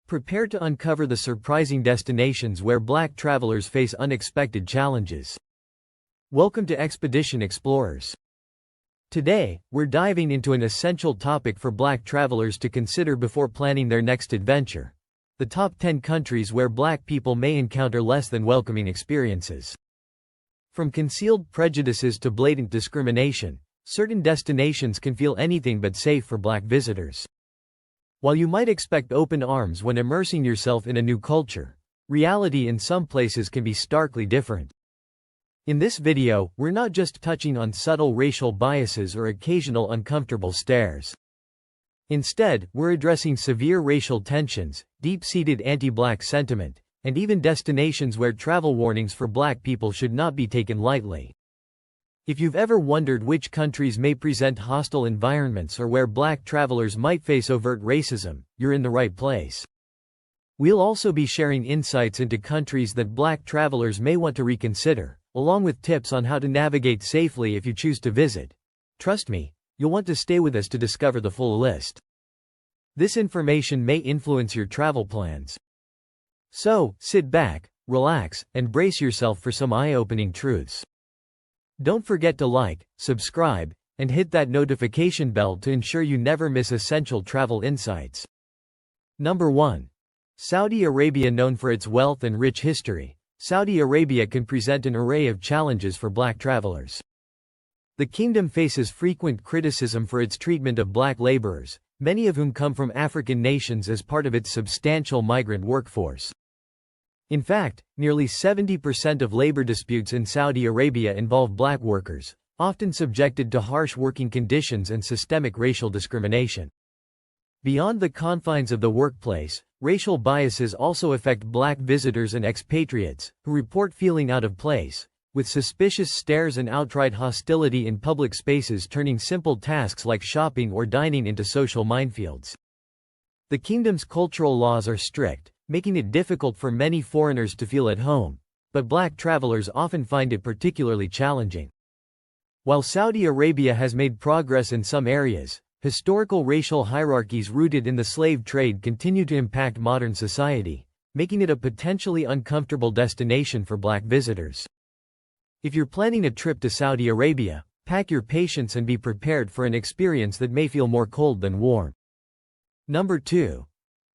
Prepare to uncover the surprising destinations where Black travelers face unexpected challenges. Welcome to Expedition Explorers. Today, we're diving into an essential topic for Black travelers to consider before planning their next adventure: the top 10 countries where Black people may encounter less than welcoming experiences. From concealed prejudices to blatant discrimination, certain destinations can feel anything but safe for Black visitors. While you might expect open arms when immersing yourself in a new culture, reality in some places can be starkly different. In this video, we're not just touching on subtle racial biases or occasional uncomfortable stares. Instead, we're addressing severe racial tensions, deep-seated anti-Black sentiment, and even destinations where travel warnings for Black people should not be taken lightly. If you've ever wondered which countries may present hostile environments or where Black travelers might face overt racism, you're in the right place. We'll also be sharing insights into countries that Black travelers may want to reconsider, along with tips on how to navigate safely if you choose to visit. Trust me, you'll want to stay with us to discover the full list. This information may influence your travel plans. So, sit back, relax, and brace yourself for some eye-opening truths. Don't forget to like, subscribe, and hit that notification bell to ensure you never miss essential travel insights. Number 1. Saudi Arabia. Known for its wealth and rich history, Saudi Arabia can present an array of challenges for Black travelers. The kingdom faces frequent criticism for its treatment of Black laborers, many of whom come from African nations as part of its substantial migrant workforce. In fact, nearly 70% of labor disputes in Saudi Arabia involve Black workers, often subjected to harsh working conditions and systemic racial discrimination. Beyond the confines of the workplace, racial biases also affect Black visitors and expatriates, who report feeling out of place, with suspicious stares and outright hostility in public spaces turning simple tasks like shopping or dining into social minefields. The kingdom's cultural laws are strict, making it difficult for many foreigners to feel at home, but Black travelers often find it particularly challenging. While Saudi Arabia has made progress in some areas, historical racial hierarchies rooted in the slave trade continue to impact modern society, making it a potentially uncomfortable destination for Black visitors. If you're planning a trip to Saudi Arabia, pack your patience and be prepared for an experience that may feel more cold than warm. Number 2.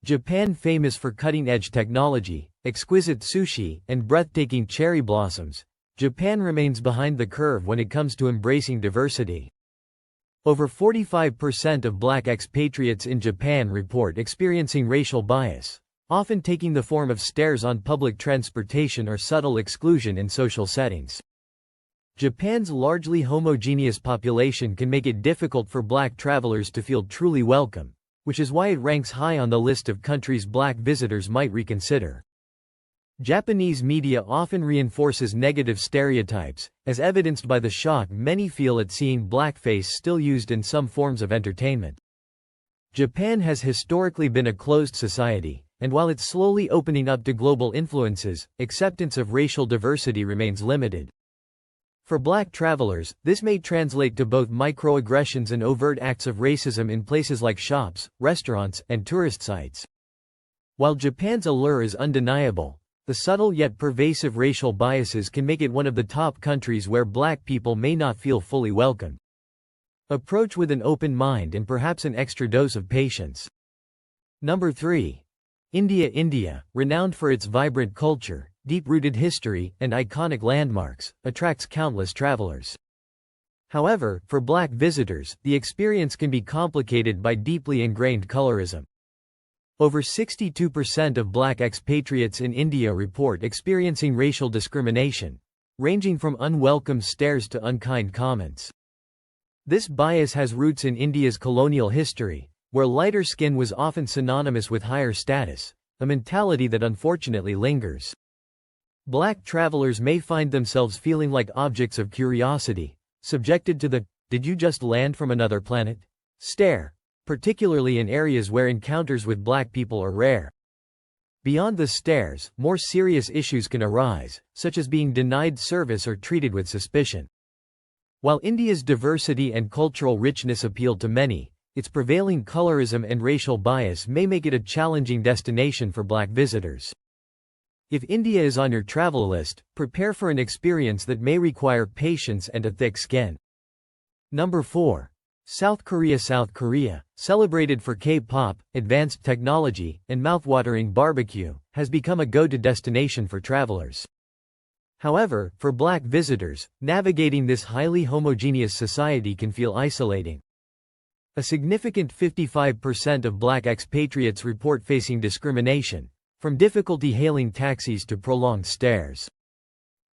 Japan. Famous for cutting-edge technology, exquisite sushi, and breathtaking cherry blossoms, Japan remains behind the curve when it comes to embracing diversity. Over 45% of Black expatriates in Japan report experiencing racial bias, often taking the form of stares on public transportation or subtle exclusion in social settings. Japan's largely homogeneous population can make it difficult for Black travelers to feel truly welcome, which is why it ranks high on the list of countries Black visitors might reconsider. Japanese media often reinforces negative stereotypes, as evidenced by the shock many feel at seeing blackface still used in some forms of entertainment. Japan has historically been a closed society, and while it's slowly opening up to global influences, acceptance of racial diversity remains limited. For Black travelers, this may translate to both microaggressions and overt acts of racism in places like shops, restaurants, and tourist sites. While Japan's allure is undeniable, the subtle yet pervasive racial biases can make it one of the top countries where Black people may not feel fully welcomed. Approach with an open mind and perhaps an extra dose of patience. Number 3. India. India, renowned for its vibrant culture, deep-rooted history, and iconic landmarks, attracts countless travelers. However, for Black visitors, the experience can be complicated by deeply ingrained colorism. Over 62% of Black expatriates in India report experiencing racial discrimination, ranging from unwelcome stares to unkind comments. This bias has roots in India's colonial history, where lighter skin was often synonymous with higher status, a mentality that unfortunately lingers. Black travelers may find themselves feeling like objects of curiosity, subjected to the "did you just land from another planet?" stare, particularly in areas where encounters with Black people are rare. Beyond the stares, more serious issues can arise, such as being denied service or treated with suspicion. While India's diversity and cultural richness appeal to many, its prevailing colorism and racial bias may make it a challenging destination for black visitors. If India is on your travel list, prepare for an experience that may require patience and a thick skin. Number 4. South Korea. South Korea, celebrated for K-pop, advanced technology, and mouthwatering barbecue, has become a go-to destination for travelers. However, for black visitors, navigating this highly homogeneous society can feel isolating. A significant 55% of black expatriates report facing discrimination, from difficulty hailing taxis to prolonged stares.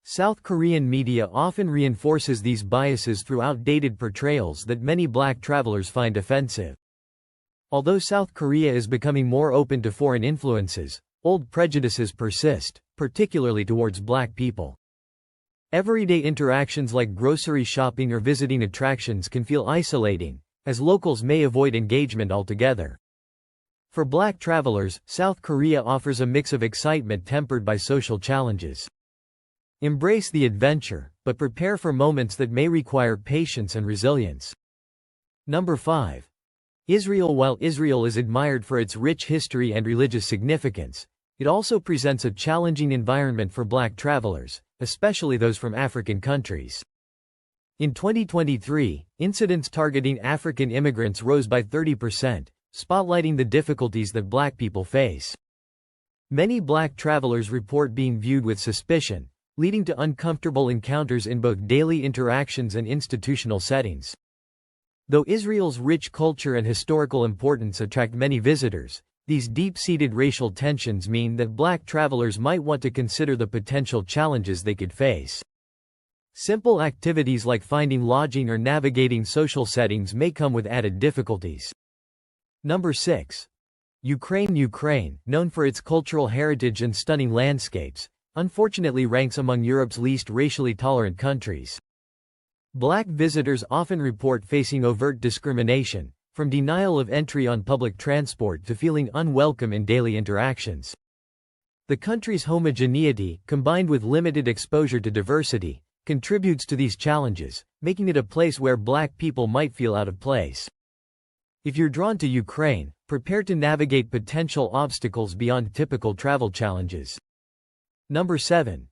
South Korean media often reinforces these biases through outdated portrayals that many black travelers find offensive. Although South Korea is becoming more open to foreign influences, old prejudices persist, particularly towards black people. Everyday interactions like grocery shopping or visiting attractions can feel isolating, as locals may avoid engagement altogether. For black travelers, South Korea offers a mix of excitement tempered by social challenges. Embrace the adventure, but prepare for moments that may require patience and resilience. Number 5. Israel. While Israel is admired for its rich history and religious significance, it also presents a challenging environment for black travelers, especially those from African countries. In 2023, incidents targeting African immigrants rose by 30%, spotlighting the difficulties that black people face. Many black travelers report being viewed with suspicion, leading to uncomfortable encounters in both daily interactions and institutional settings. Though Israel's rich culture and historical importance attract many visitors, these deep-seated racial tensions mean that black travelers might want to consider the potential challenges they could face. Simple activities like finding lodging or navigating social settings may come with added difficulties. Number 6. Ukraine. Ukraine, known for its cultural heritage and stunning landscapes, unfortunately ranks among Europe's least racially tolerant countries. Black visitors often report facing overt discrimination, from denial of entry on public transport to feeling unwelcome in daily interactions. The country's homogeneity, combined with limited exposure to diversity, contributes to these challenges, making it a place where black people might feel out of place. If you're drawn to Ukraine, prepare to navigate potential obstacles beyond typical travel challenges. Number 7.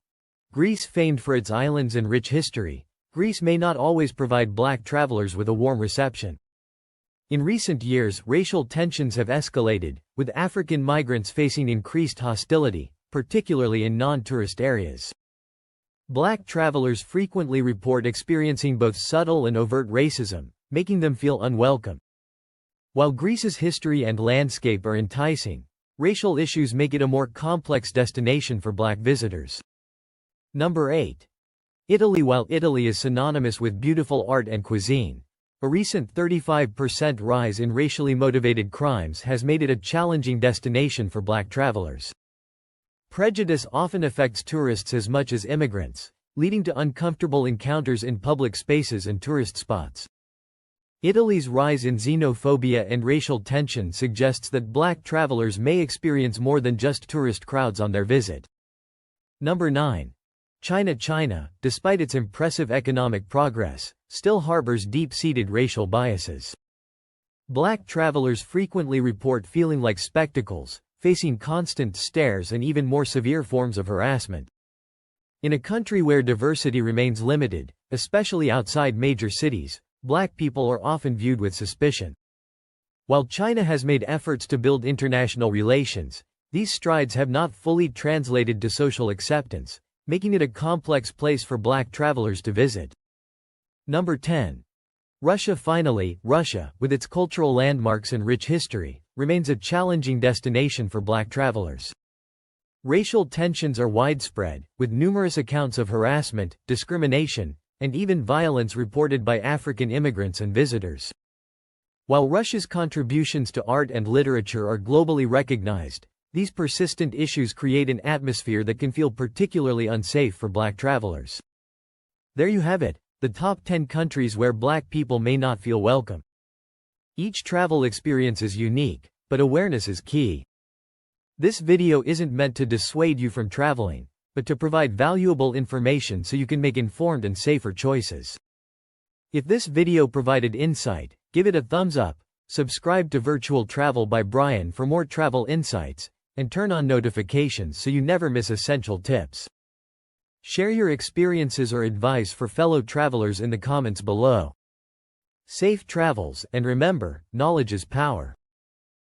Greece. Famed for its islands and rich history, Greece may not always provide black travelers with a warm reception. In recent years, racial tensions have escalated, with African migrants facing increased hostility, particularly in non-tourist areas. Black travelers frequently report experiencing both subtle and overt racism, making them feel unwelcome. While Greece's history and landscape are enticing, racial issues make it a more complex destination for black visitors. Number 8. Italy. While Italy is synonymous with beautiful art and cuisine, a recent 35% rise in racially motivated crimes has made it a challenging destination for black travelers. Prejudice often affects tourists as much as immigrants, leading to uncomfortable encounters in public spaces and tourist spots. Italy's rise in xenophobia and racial tension suggests that black travelers may experience more than just tourist crowds on their visit. Number 9. China. China, despite its impressive economic progress, still harbors deep-seated racial biases. Black travelers frequently report feeling like spectacles, facing constant stares and even more severe forms of harassment. In a country where diversity remains limited, especially outside major cities, black people are often viewed with suspicion. While China has made efforts to build international relations, these strides have not fully translated to social acceptance, making it a complex place for black travelers to visit. Number 10. Russia. Finally, Russia, with its cultural landmarks and rich history, remains a challenging destination for black travelers. Racial tensions are widespread, with numerous accounts of harassment, discrimination, and even violence reported by African immigrants and visitors. While Russia's contributions to art and literature are globally recognized, these persistent issues create an atmosphere that can feel particularly unsafe for black travelers. There you have it, the top 10 countries where black people may not feel welcome. Each travel experience is unique, but awareness is key. This video isn't meant to dissuade you from traveling, but to provide valuable information so you can make informed and safer choices. If this video provided insight, give it a thumbs up, Subscribe to Virtual Travel by Brian for more travel insights, and turn on notifications so you never miss essential tips. Share your experiences or advice for fellow travelers in the comments below. Safe travels, and remember, knowledge is power.